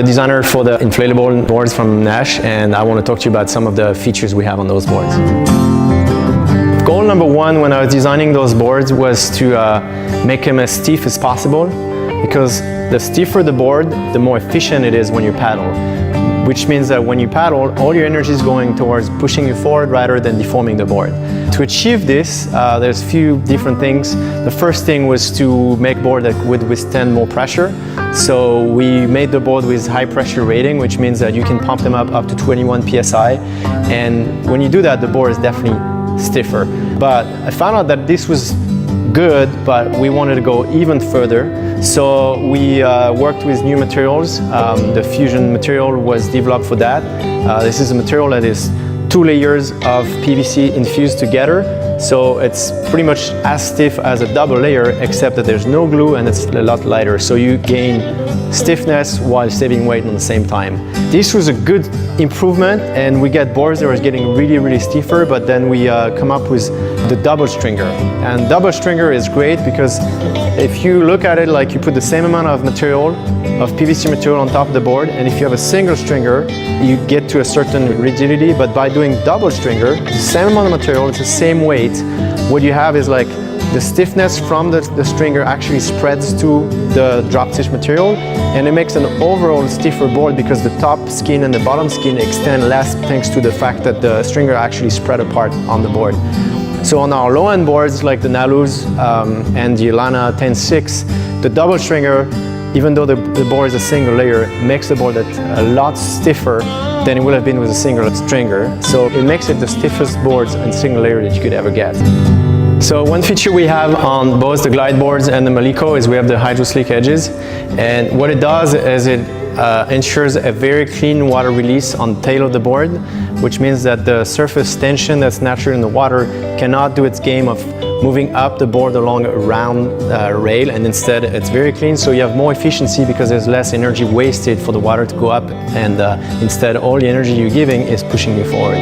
the designer for the inflatable boards from Nash, and I want to talk to you about some of the features we have on those boards. Goal number one when I was designing those boards was to make them as stiff as possible, because the stiffer the board, the more efficient it is when you paddle. Which means that when you paddle, all your energy is going towards pushing you forward rather than deforming the board. To achieve this, there's a few different things. The first thing was to make board that would withstand more pressure. So we made the board with high pressure rating, which means that you can pump them up to 21 psi. And when you do that, the board is definitely stiffer. But I found out that this was good, but we wanted to go even further. So we worked with new materials. The fusion material was developed for that. This is a material that is 2 layers of PVC infused together. So it's pretty much as stiff as a double layer, except that there's no glue and it's a lot lighter. So you gain stiffness while saving weight at the same time. This was a good improvement, and we get boards that are getting really stiffer, but then we come up with the double stringer. And double stringer is great because if you look at it like you put the same amount of material, of PVC material on top of the board, and if you have a single stringer, you get to a certain rigidity, but by doing double stringer, the same amount of material, it's the same weight, what you have is like the stiffness from the stringer actually spreads to the drop stitch material, and it makes an overall stiffer board because the top skin and the bottom skin extend less thanks to the fact that the stringer actually spread apart on the board. So on our low-end boards like the Nalus and the Lana 10.6, the double stringer, even though the board is a single layer, makes the board a lot stiffer than it would have been with a single stringer. So it makes it the stiffest boards and single layer that you could ever get. So one feature we have on both the glide boards and the Maliko is we have the Hydro Slick edges. And what it does is it ensures a very clean water release on the tail of the board, which means that the surface tension that's natural in the water cannot do its game of moving up the board along a round rail, and instead it's very clean, so you have more efficiency because there's less energy wasted for the water to go up, and instead all the energy you're giving is pushing you forward.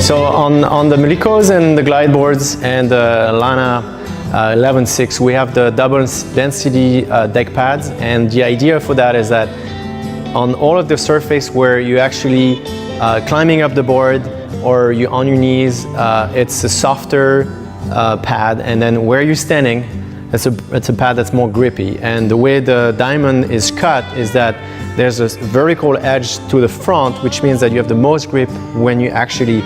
So on the Malikos and the glide boards and the Lana 11.6, we have the double density deck pads, and the idea for that is that on all of the surface where you actually climbing up the board or you're on your knees, it's a softer pad, and then where you're standing, it's a pad that's more grippy. And the way the diamond is cut is that there's a vertical edge to the front, which means that you have the most grip when you're actually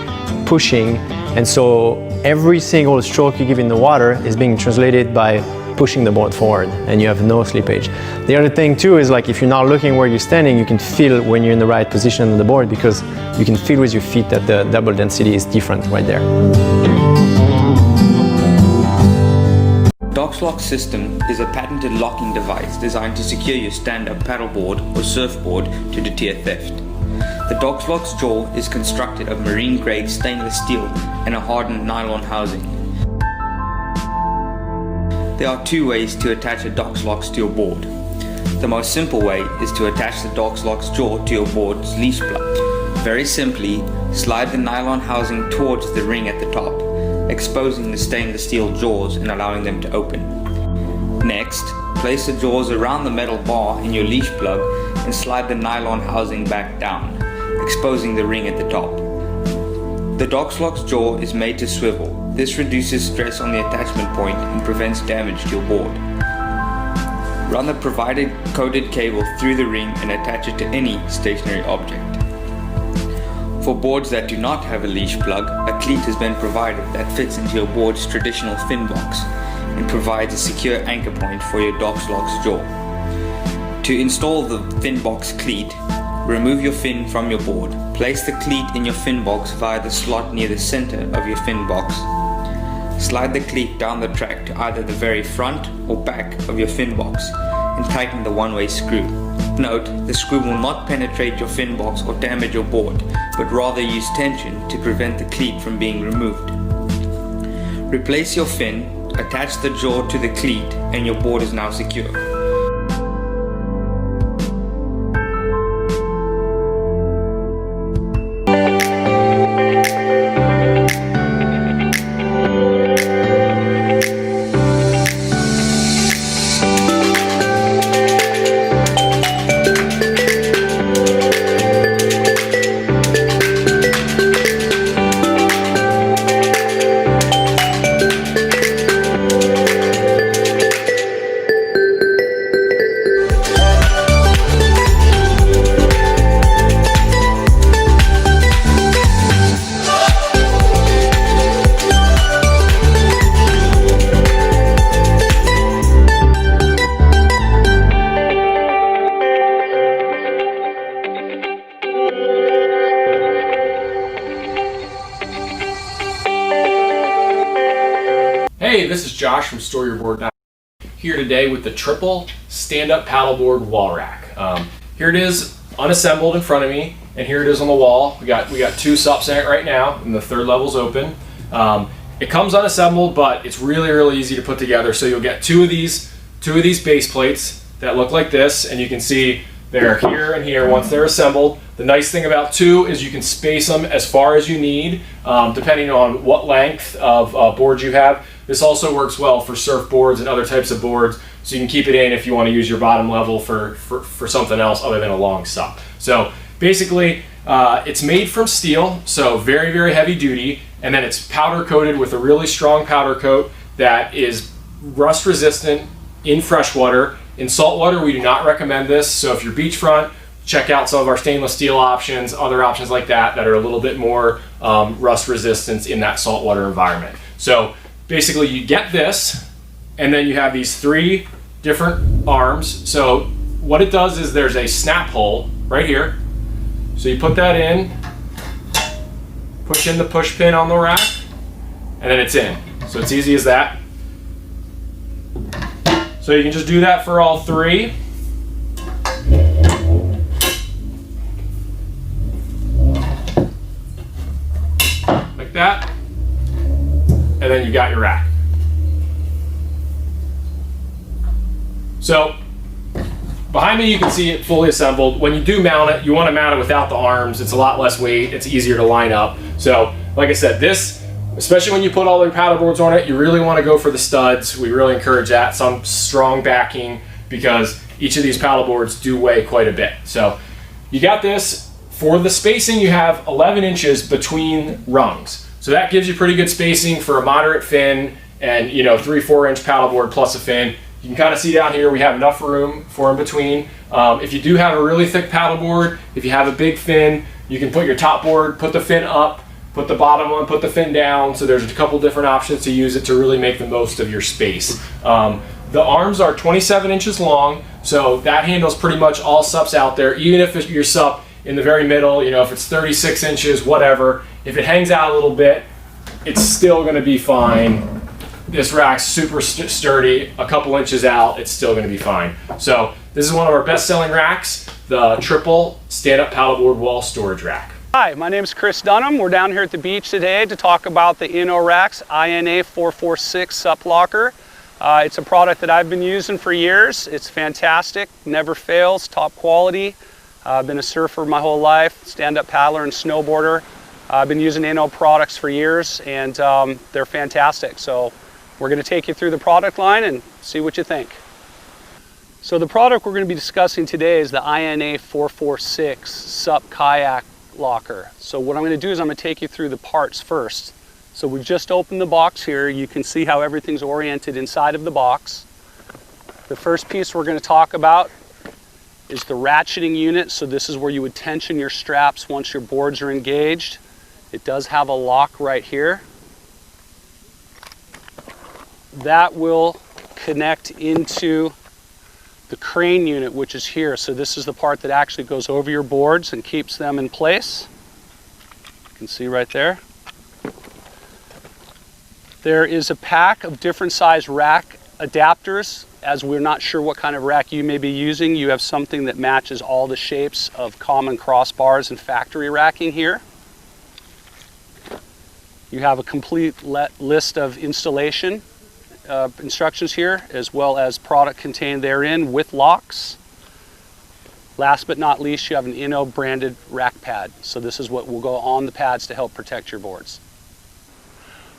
pushing, and so every single stroke you give in the water is being translated by pushing the board forward, and you have no slippage. The other thing too is, like, if you're not looking where you're standing, you can feel when you're in the right position on the board, because you can feel with your feet that the double density is different right there. DocksLocks system is a patented locking device designed to secure your stand-up paddleboard or surfboard to deter theft. The DocksLocks jaw is constructed of marine-grade stainless steel and a hardened nylon housing. There are two ways to attach a DocksLocks to your board. The most simple way is to attach the DocksLocks jaw to your board's leash plug. Very simply, slide the nylon housing towards the ring at the top, exposing the stainless steel jaws and allowing them to open. Next, place the jaws around the metal bar in your leash plug and slide the nylon housing back down, exposing the ring at the top. The DocksLocks jaw is made to swivel. This reduces stress on the attachment point and prevents damage to your board. Run the provided coated cable through the ring and attach it to any stationary object. For boards that do not have a leash plug, a cleat has been provided that fits into your board's traditional fin box and provides a secure anchor point for your DocksLocks jaw. To install the fin box cleat, remove your fin from your board. Place the cleat in your fin box via the slot near the center of your fin box. Slide the cleat down the track to either the very front or back of your fin box and tighten the one-way screw. Note, the screw will not penetrate your fin box or damage your board, but rather use tension to prevent the cleat from being removed. Replace your fin, attach the jaw to the cleat, and your board is now secure. this is Josh from StoreYourBoard. Here today with the triple stand-up paddleboard wall rack. Here it is unassembled in front of me, and here it is on the wall. We got two SUPs in it right now, and the third level's open. It comes unassembled, but it's really easy to put together. So you'll get two of these base plates that look like this, and you can see they're here and here once they're assembled. The nice thing about two is you can space them as far as you need, depending on what length of board you have. This also works well for surfboards and other types of boards, so you can keep it in if you want to use your bottom level for something else other than a long SUP. So basically, it's made from steel, so very heavy duty, and then it's powder coated with a really strong powder coat that is rust resistant in freshwater. In saltwater, we do not recommend this, so if you're beachfront, check out some of our stainless steel options, other options like that are a little bit more rust resistance in that saltwater environment. So basically you get this, and then you have these three different arms. So what it does is there's a snap hole right here. So you put that in, push in the push pin on the rack, and then it's in. So it's easy as that. So you can just do that for all three. Like that. And then you got your rack. So behind me you can see it fully assembled. When you do mount it, you want to mount it without the arms. It's a lot less weight. It's easier to line up. So like I said, this, especially when you put all your paddleboards on it, you really want to go for the studs. We really encourage that, some strong backing, because each of these paddleboards do weigh quite a bit. So you got this. For the spacing, you have 11 inches between rungs. So that gives you pretty good spacing for a moderate fin and 3-4 inch paddleboard plus a fin. You can kind of see down here we have enough room for in between. If you do have a really thick paddleboard, if you have a big fin, you can put your top board, put the fin up, put the bottom one, put the fin down. So there's a couple different options to use it to really make the most of your space. The arms are 27 inches long, so that handles pretty much all SUPs out there. Even if your SUP in the very middle, if it's 36 inches, whatever, if it hangs out a little bit, it's still going to be fine. This rack's super sturdy. A couple inches out, it's still going to be fine. So this is one of our best-selling racks, the triple stand-up paddleboard wall storage rack. Hi, my name is Chris Dunham. We're down here at the beach today to talk about the INNO Racks INA 446 SUP Locker. It's a product that I've been using for years. It's fantastic, never fails, top quality. I've been a surfer my whole life, stand-up paddler and snowboarder. I've been using INNO products for years, and they're fantastic. So we're going to take you through the product line and see what you think. So the product we're going to be discussing today is the INA 446 SUP Kayak Locker. So what I'm going to do is I'm going to take you through the parts first. So we've just opened the box here. You can see how everything's oriented inside of the box. The first piece we're going to talk about is the ratcheting unit. So this is where you would tension your straps once your boards are engaged. It does have a lock right here. That will connect into the crane unit, which is here. So this is the part that actually goes over your boards and keeps them in place. You can see right there. There is a pack of different size rack adapters. As we're not sure what kind of rack you may be using, you have something that matches all the shapes of common crossbars and factory racking here. You have a complete list of installation instructions here, as well as product contained therein with locks. Last but not least, you have an INNO branded rack pad. So this is what will go on the pads to help protect your boards.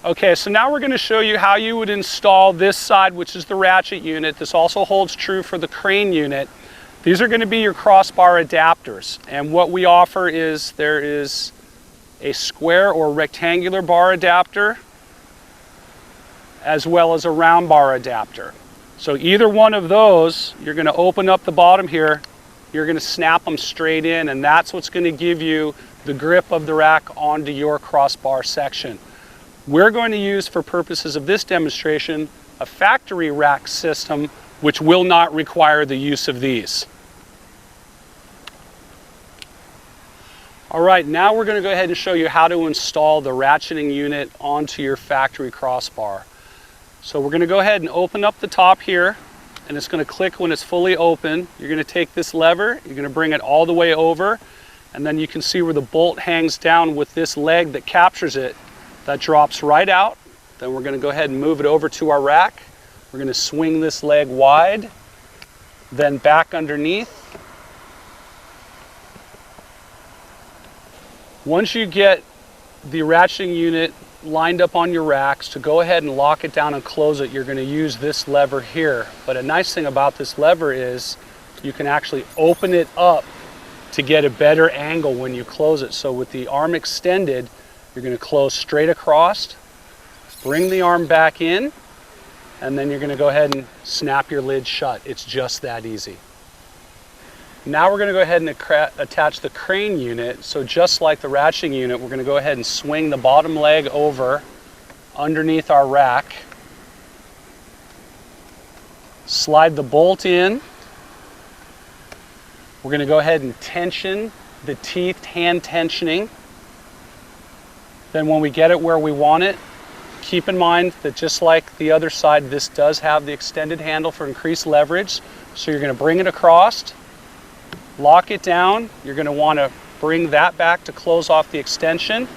Okay, so now we're going to show you how you would install this side, which is the ratchet unit. This also holds true for the crane unit. These are going to be your crossbar adapters, and what we offer is there is a square or rectangular bar adapter, as well as a round bar adapter. So either one of those, you're going to open up the bottom here, you're going to snap them straight in, and that's what's going to give you the grip of the rack onto your crossbar section. We're going to use, for purposes of this demonstration, a factory rack system, which will not require the use of these. All right, now we're going to go ahead and show you how to install the ratcheting unit onto your factory crossbar. So we're going to go ahead and open up the top here, and it's going to click when it's fully open. You're going to take this lever, you're going to bring it all the way over, and then you can see where the bolt hangs down with this leg that captures it. That drops right out. Then we're going to go ahead and move it over to our rack. We're going to swing this leg wide, then back underneath. Once you get the ratcheting unit lined up on your racks, to go ahead and lock it down and close it, you're going to use this lever here. But a nice thing about this lever is you can actually open it up to get a better angle when you close it. So with the arm extended, you're going to close straight across, bring the arm back in, and then you're going to go ahead and snap your lid shut. It's just that easy. Now we're going to go ahead and attach the crane unit. So just like the ratcheting unit, we're going to go ahead and swing the bottom leg over underneath our rack. Slide the bolt in. We're going to go ahead and tension the teeth, hand tensioning. Then when we get it where we want it, keep in mind that just like the other side, this does have the extended handle for increased leverage. So you're going to bring it across, lock it down. You're going to want to bring that back to close off the extension,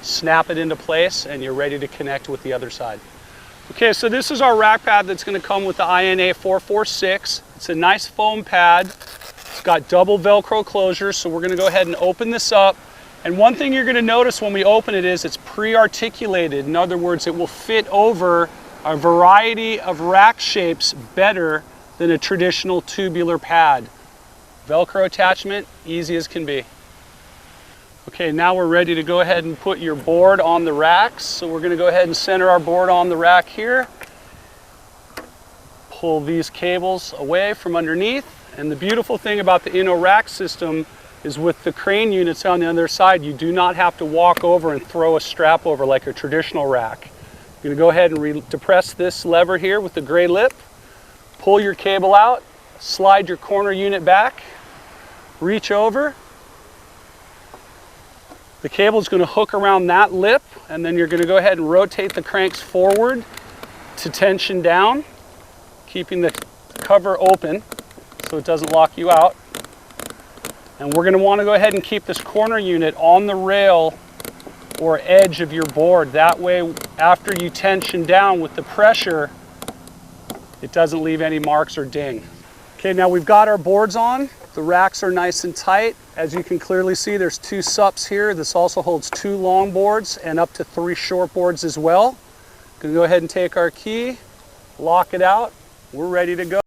snap it into place, and you're ready to connect with the other side. Okay, so this is our rack pad that's going to come with the INNO 446. It's a nice foam pad. It's got double Velcro closures, so we're going to go ahead and open this up. And one thing you're going to notice when we open it is it's pre-articulated. In other words, it will fit over a variety of rack shapes better than a traditional tubular pad. Velcro attachment, easy as can be. Okay, now we're ready to go ahead and put your board on the racks. So we're going to go ahead and center our board on the rack here. Pull these cables away from underneath. And the beautiful thing about the INNO rack system is with the crane units on the other side, you do not have to walk over and throw a strap over like a traditional rack. You're going to go ahead and depress this lever here with the gray lip, pull your cable out, slide your corner unit back, reach over. The cable is going to hook around that lip, and then you're going to go ahead and rotate the cranks forward to tension down, keeping the cover open so it doesn't lock you out. And we're going to want to go ahead and keep this corner unit on the rail or edge of your board. That way, after you tension down with the pressure, it doesn't leave any marks or ding. Okay, now we've got our boards on. The racks are nice and tight. As you can clearly see, there's 2 SUPs here. This also holds 2 long boards and up to 3 short boards as well. Gonna go ahead and take our key, lock it out. We're ready to go.